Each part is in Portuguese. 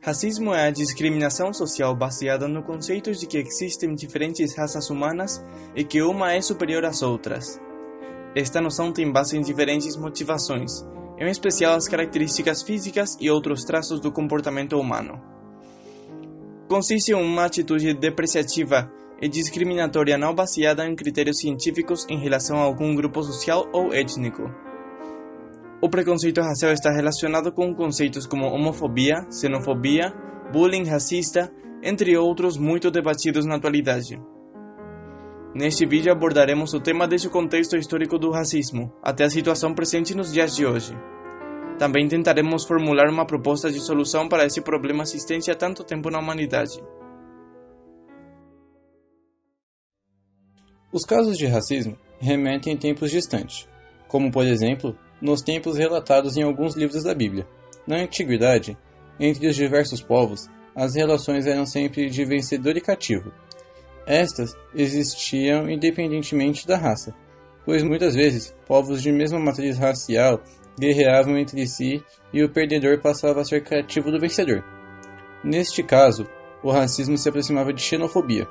Racismo é a discriminação social baseada no conceito de que existem diferentes raças humanas e que uma é superior às outras. Esta noção tem base em diferentes motivações, em especial as características físicas e outros traços do comportamento humano. Consiste em uma atitude depreciativa e discriminatória não baseada em critérios científicos em relação a algum grupo social ou étnico. O preconceito racial está relacionado com conceitos como homofobia, xenofobia, bullying racista, entre outros muito debatidos na atualidade. Neste vídeo abordaremos o tema desde o contexto histórico do racismo até a situação presente nos dias de hoje. Também tentaremos formular uma proposta de solução para esse problema existente há tanto tempo na humanidade. Os casos de racismo remetem a tempos distantes, como por exemplo, nos tempos relatados em alguns livros da Bíblia. Na antiguidade, entre os diversos povos, as relações eram sempre de vencedor e cativo. Estas existiam independentemente da raça, pois muitas vezes povos de mesma matriz racial guerreavam entre si e o perdedor passava a ser cativo do vencedor. Neste caso, o racismo se aproximava de xenofobia.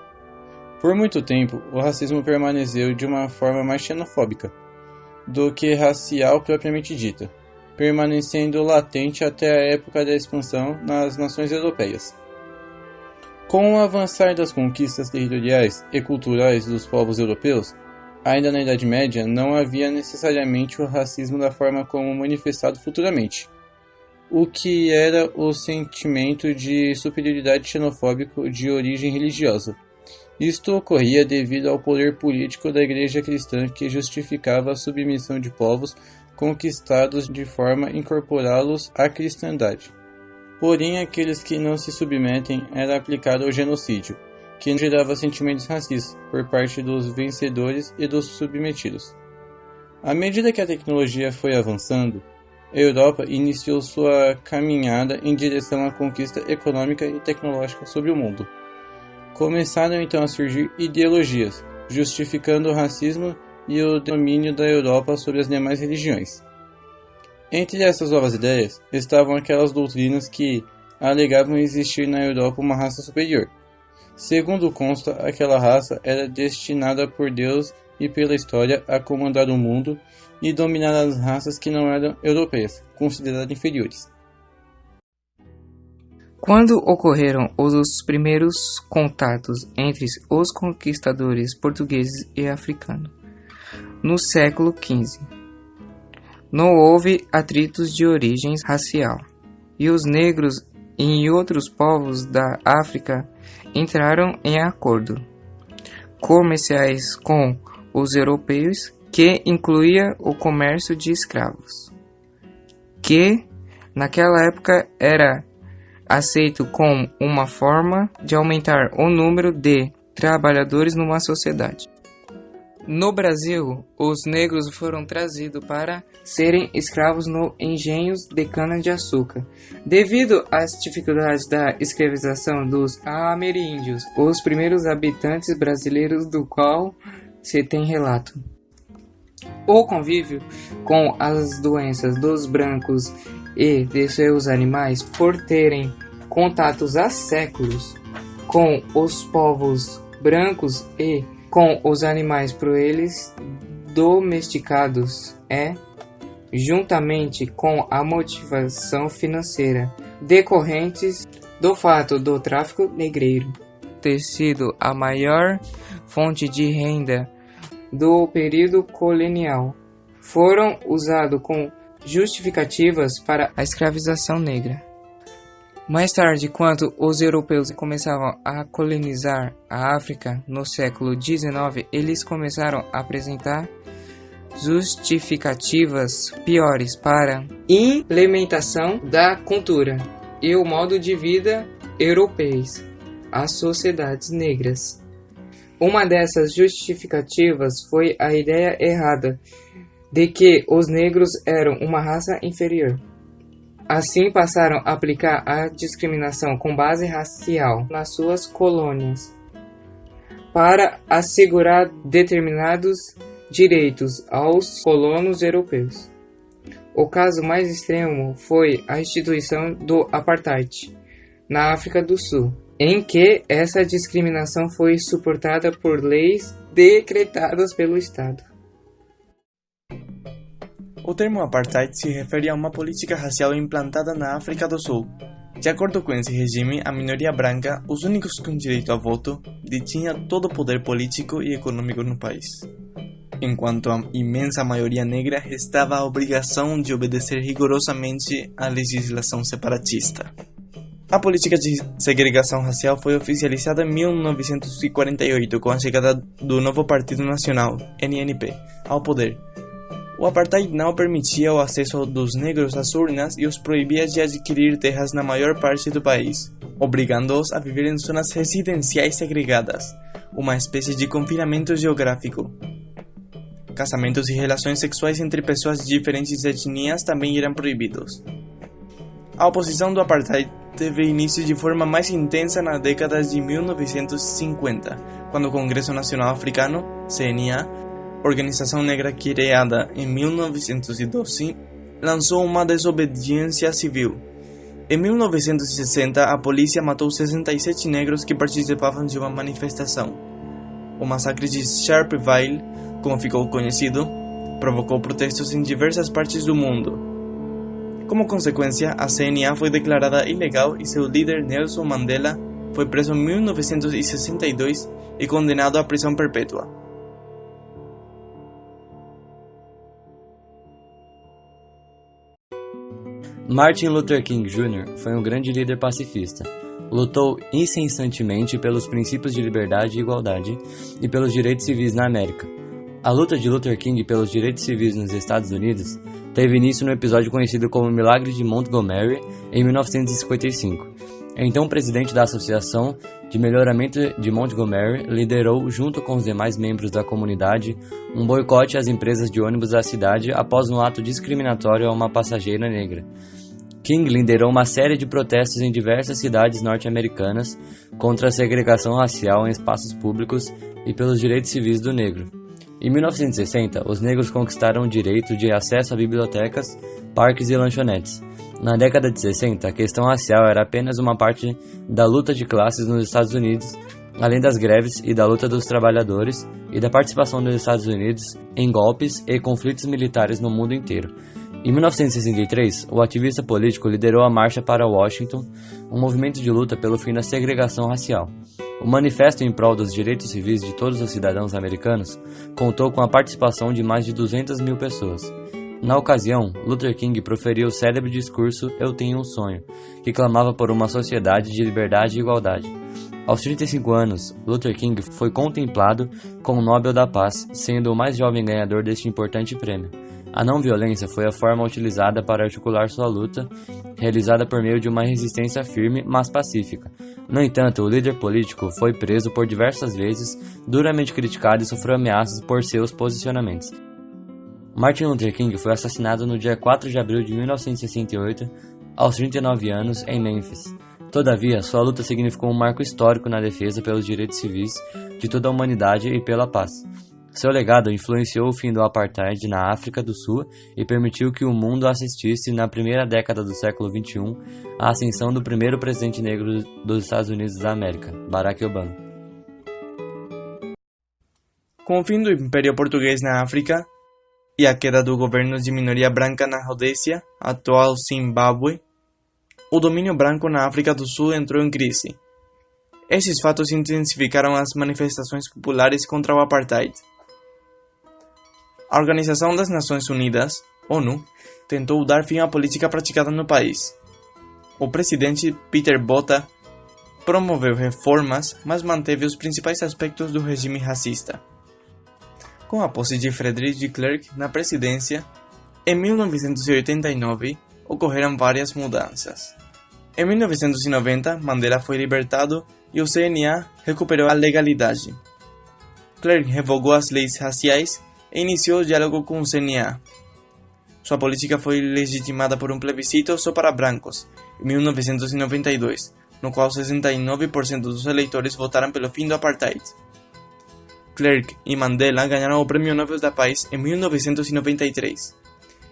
Por muito tempo, o racismo permaneceu de uma forma mais xenofóbica do que racial propriamente dita, permanecendo latente até a época da expansão nas nações europeias. Com o avançar das conquistas territoriais e culturais dos povos europeus, ainda na Idade Média não havia necessariamente o racismo da forma como manifestado futuramente, o que era o sentimento de superioridade xenofóbico de origem religiosa. Isto ocorria devido ao poder político da Igreja cristã que justificava a submissão de povos conquistados de forma a incorporá-los à cristandade. Porém, aqueles que não se submetem era aplicado o genocídio, que gerava sentimentos racistas por parte dos vencedores e dos submetidos. À medida que a tecnologia foi avançando, a Europa iniciou sua caminhada em direção à conquista econômica e tecnológica sobre o mundo. Começaram então a surgir ideologias, justificando o racismo e o domínio da Europa sobre as demais religiões. Entre essas novas ideias estavam aquelas doutrinas que alegavam existir na Europa uma raça superior. Segundo consta, aquela raça era destinada por Deus e pela história a comandar o mundo e dominar as raças que não eram europeias, consideradas inferiores. Quando ocorreram os primeiros contatos entre os conquistadores portugueses e africanos? No século XV. Não houve atritos de origem racial, e os negros e outros povos da África entraram em acordo comerciais com os europeus, que incluía o comércio de escravos, que naquela época era aceito como uma forma de aumentar o número de trabalhadores numa sociedade. No Brasil, os negros foram trazidos para serem escravos no engenhos de cana-de-açúcar. Devido às dificuldades da escravização dos ameríndios, os primeiros habitantes brasileiros do qual se tem relato. O convívio com as doenças dos brancos e de seus animais, por terem contatos há séculos com os povos brancos e com os animais por eles domesticados, juntamente com a motivação financeira decorrentes do fato do tráfico negreiro ter sido a maior fonte de renda do período colonial, foram usados como justificativas para a escravização negra. Mais tarde, quando os europeus começavam a colonizar a África no século XIX, eles começaram a apresentar justificativas piores para a implementação da cultura e o modo de vida europeus às sociedades negras. Uma dessas justificativas foi a ideia errada de que os negros eram uma raça inferior. Assim passaram a aplicar a discriminação com base racial nas suas colônias, para assegurar determinados direitos aos colonos europeus. O caso mais extremo foi a instituição do apartheid, na África do Sul, em que essa discriminação foi suportada por leis decretadas pelo Estado. O termo apartheid se refere a uma política racial implantada na África do Sul. De acordo com esse regime, a minoria branca, os únicos com direito a voto, detinha todo o poder político e econômico no país, enquanto a imensa maioria negra restava a obrigação de obedecer rigorosamente à legislação separatista. A política de segregação racial foi oficializada em 1948 com a chegada do novo Partido Nacional, NNP, ao poder. O apartheid não permitia o acesso dos negros às urnas e os proibia de adquirir terras na maior parte do país, obrigando-os a viver em zonas residenciais segregadas, uma espécie de confinamento geográfico. Casamentos e relações sexuais entre pessoas de diferentes etnias também eram proibidos. A oposição do apartheid teve início de forma mais intensa na década de 1950, quando o Congresso Nacional Africano, CNA, organização negra criada em 1912, lançou uma desobediência civil. Em 1960, a polícia matou 67 negros que participavam de uma manifestação. O massacre de Sharpeville, como ficou conhecido, provocou protestos em diversas partes do mundo. Como consequência, a CNA foi declarada ilegal e seu líder Nelson Mandela foi preso em 1962 e condenado à prisão perpétua. Martin Luther King Jr. foi um grande líder pacifista. Lutou incessantemente pelos princípios de liberdade e igualdade e pelos direitos civis na América. A luta de Luther King pelos direitos civis nos Estados Unidos teve início no episódio conhecido como Milagre de Montgomery, em 1955. Então, o presidente da Associação de Melhoramento de Montgomery liderou, junto com os demais membros da comunidade, um boicote às empresas de ônibus da cidade após um ato discriminatório a uma passageira negra. King liderou uma série de protestos em diversas cidades norte-americanas contra a segregação racial em espaços públicos e pelos direitos civis do negro. Em 1960, os negros conquistaram o direito de acesso a bibliotecas, parques e lanchonetes. Na década de 60, a questão racial era apenas uma parte da luta de classes nos Estados Unidos, além das greves e da luta dos trabalhadores e da participação dos Estados Unidos em golpes e conflitos militares no mundo inteiro. Em 1963, o ativista político liderou a Marcha para Washington, um movimento de luta pelo fim da segregação racial. O Manifesto em prol dos direitos civis de todos os cidadãos americanos contou com a participação de mais de 200 mil pessoas. Na ocasião, Luther King proferiu o célebre discurso Eu Tenho um Sonho, que clamava por uma sociedade de liberdade e igualdade. Aos 35 anos, Luther King foi contemplado com o Nobel da Paz, sendo o mais jovem ganhador deste importante prêmio. A não-violência foi a forma utilizada para articular sua luta, realizada por meio de uma resistência firme, mas pacífica. No entanto, o líder político foi preso por diversas vezes, duramente criticado e sofreu ameaças por seus posicionamentos. Martin Luther King foi assassinado no dia 4 de abril de 1968, aos 39 anos, em Memphis. Todavia, sua luta significou um marco histórico na defesa pelos direitos civis de toda a humanidade e pela paz. Seu legado influenciou o fim do apartheid na África do Sul e permitiu que o mundo assistisse, na primeira década do século XXI, à ascensão do primeiro presidente negro dos Estados Unidos da América, Barack Obama. Com o fim do Império Português na África e a queda do governo de minoria branca na Rodésia, atual Zimbábue, o domínio branco na África do Sul entrou em crise. Esses fatos intensificaram as manifestações populares contra o apartheid. A Organização das Nações Unidas, ONU, tentou dar fim à política praticada no país. O presidente Peter Botha promoveu reformas, mas manteve os principais aspectos do regime racista. Com a posse de Frederick de Klerk na presidência, em 1989 ocorreram várias mudanças. Em 1990, Mandela foi libertado e o CNA recuperou a legalidade. Klerk revogou as leis raciais e iniciou o diálogo com o CNA. Sua política foi legitimada por um plebiscito só para brancos, em 1992, no qual 69% dos eleitores votaram pelo fim do apartheid. Klerk e Mandela ganharam o Prêmio Nobel da Paz em 1993.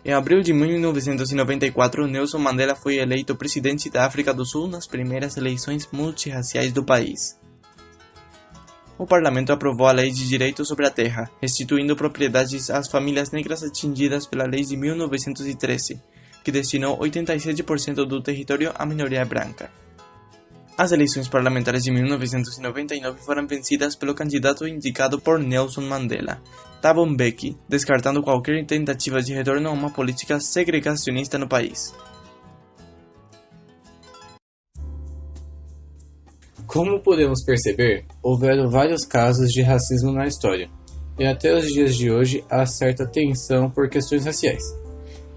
Em abril de 1994, Nelson Mandela foi eleito presidente da África do Sul nas primeiras eleições multirraciais do país. O parlamento aprovou a Lei de Direito sobre a Terra, restituindo propriedades às famílias negras atingidas pela Lei de 1913, que destinou 87% do território à minoria branca. As eleições parlamentares de 1999 foram vencidas pelo candidato indicado por Nelson Mandela, Thabo Mbeki, descartando qualquer tentativa de retorno a uma política segregacionista no país. Como podemos perceber, houveram vários casos de racismo na história, e até os dias de hoje há certa tensão por questões raciais.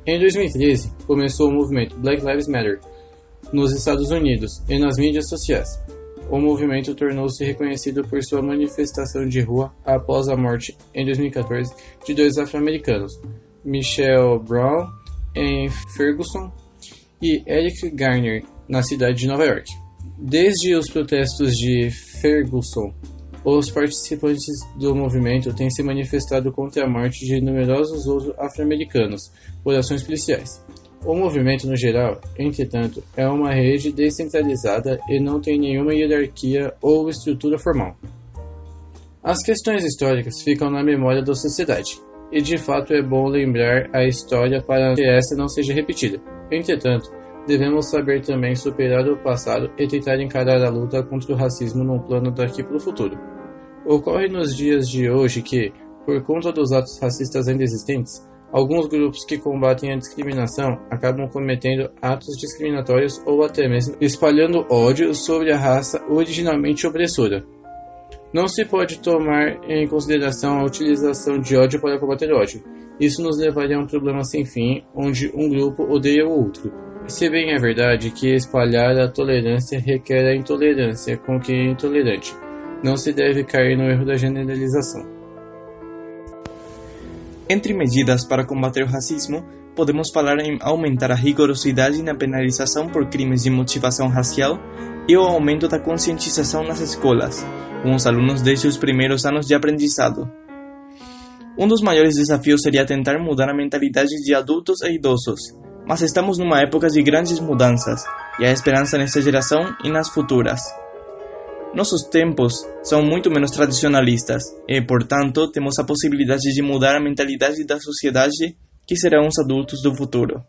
Em 2013, começou o movimento Black Lives Matter nos Estados Unidos e nas mídias sociais. O movimento tornou-se reconhecido por sua manifestação de rua após a morte, em 2014, de dois afro-americanos, Michelle Brown, em Ferguson, e Eric Garner, na cidade de Nova York. Desde os protestos de Ferguson, os participantes do movimento têm se manifestado contra a morte de numerosos outros afro-americanos por ações policiais. O movimento, no geral, entretanto, é uma rede descentralizada e não tem nenhuma hierarquia ou estrutura formal. As questões históricas ficam na memória da sociedade, e de fato é bom lembrar a história para que essa não seja repetida. Entretanto, devemos saber também superar o passado e tentar encarar a luta contra o racismo num plano daqui para o futuro. Ocorre nos dias de hoje que, por conta dos atos racistas ainda existentes, alguns grupos que combatem a discriminação acabam cometendo atos discriminatórios ou até mesmo espalhando ódio sobre a raça originalmente opressora. Não se pode tomar em consideração a utilização de ódio para combater ódio. Isso nos levaria a um problema sem fim, onde um grupo odeia o outro. Se bem é verdade que espalhar a tolerância requer a intolerância com quem é intolerante, não se deve cair no erro da generalização. Entre medidas para combater o racismo, podemos falar em aumentar a rigorosidade na penalização por crimes de motivação racial e o aumento da conscientização nas escolas, com os alunos desde os primeiros anos de aprendizado. Um dos maiores desafios seria tentar mudar a mentalidade de adultos e idosos, mas estamos numa época de grandes mudanças, e há esperança nesta geração e nas futuras. Nossos tempos são muito menos tradicionalistas e, portanto, temos a possibilidade de mudar a mentalidade da sociedade que serão os adultos do futuro.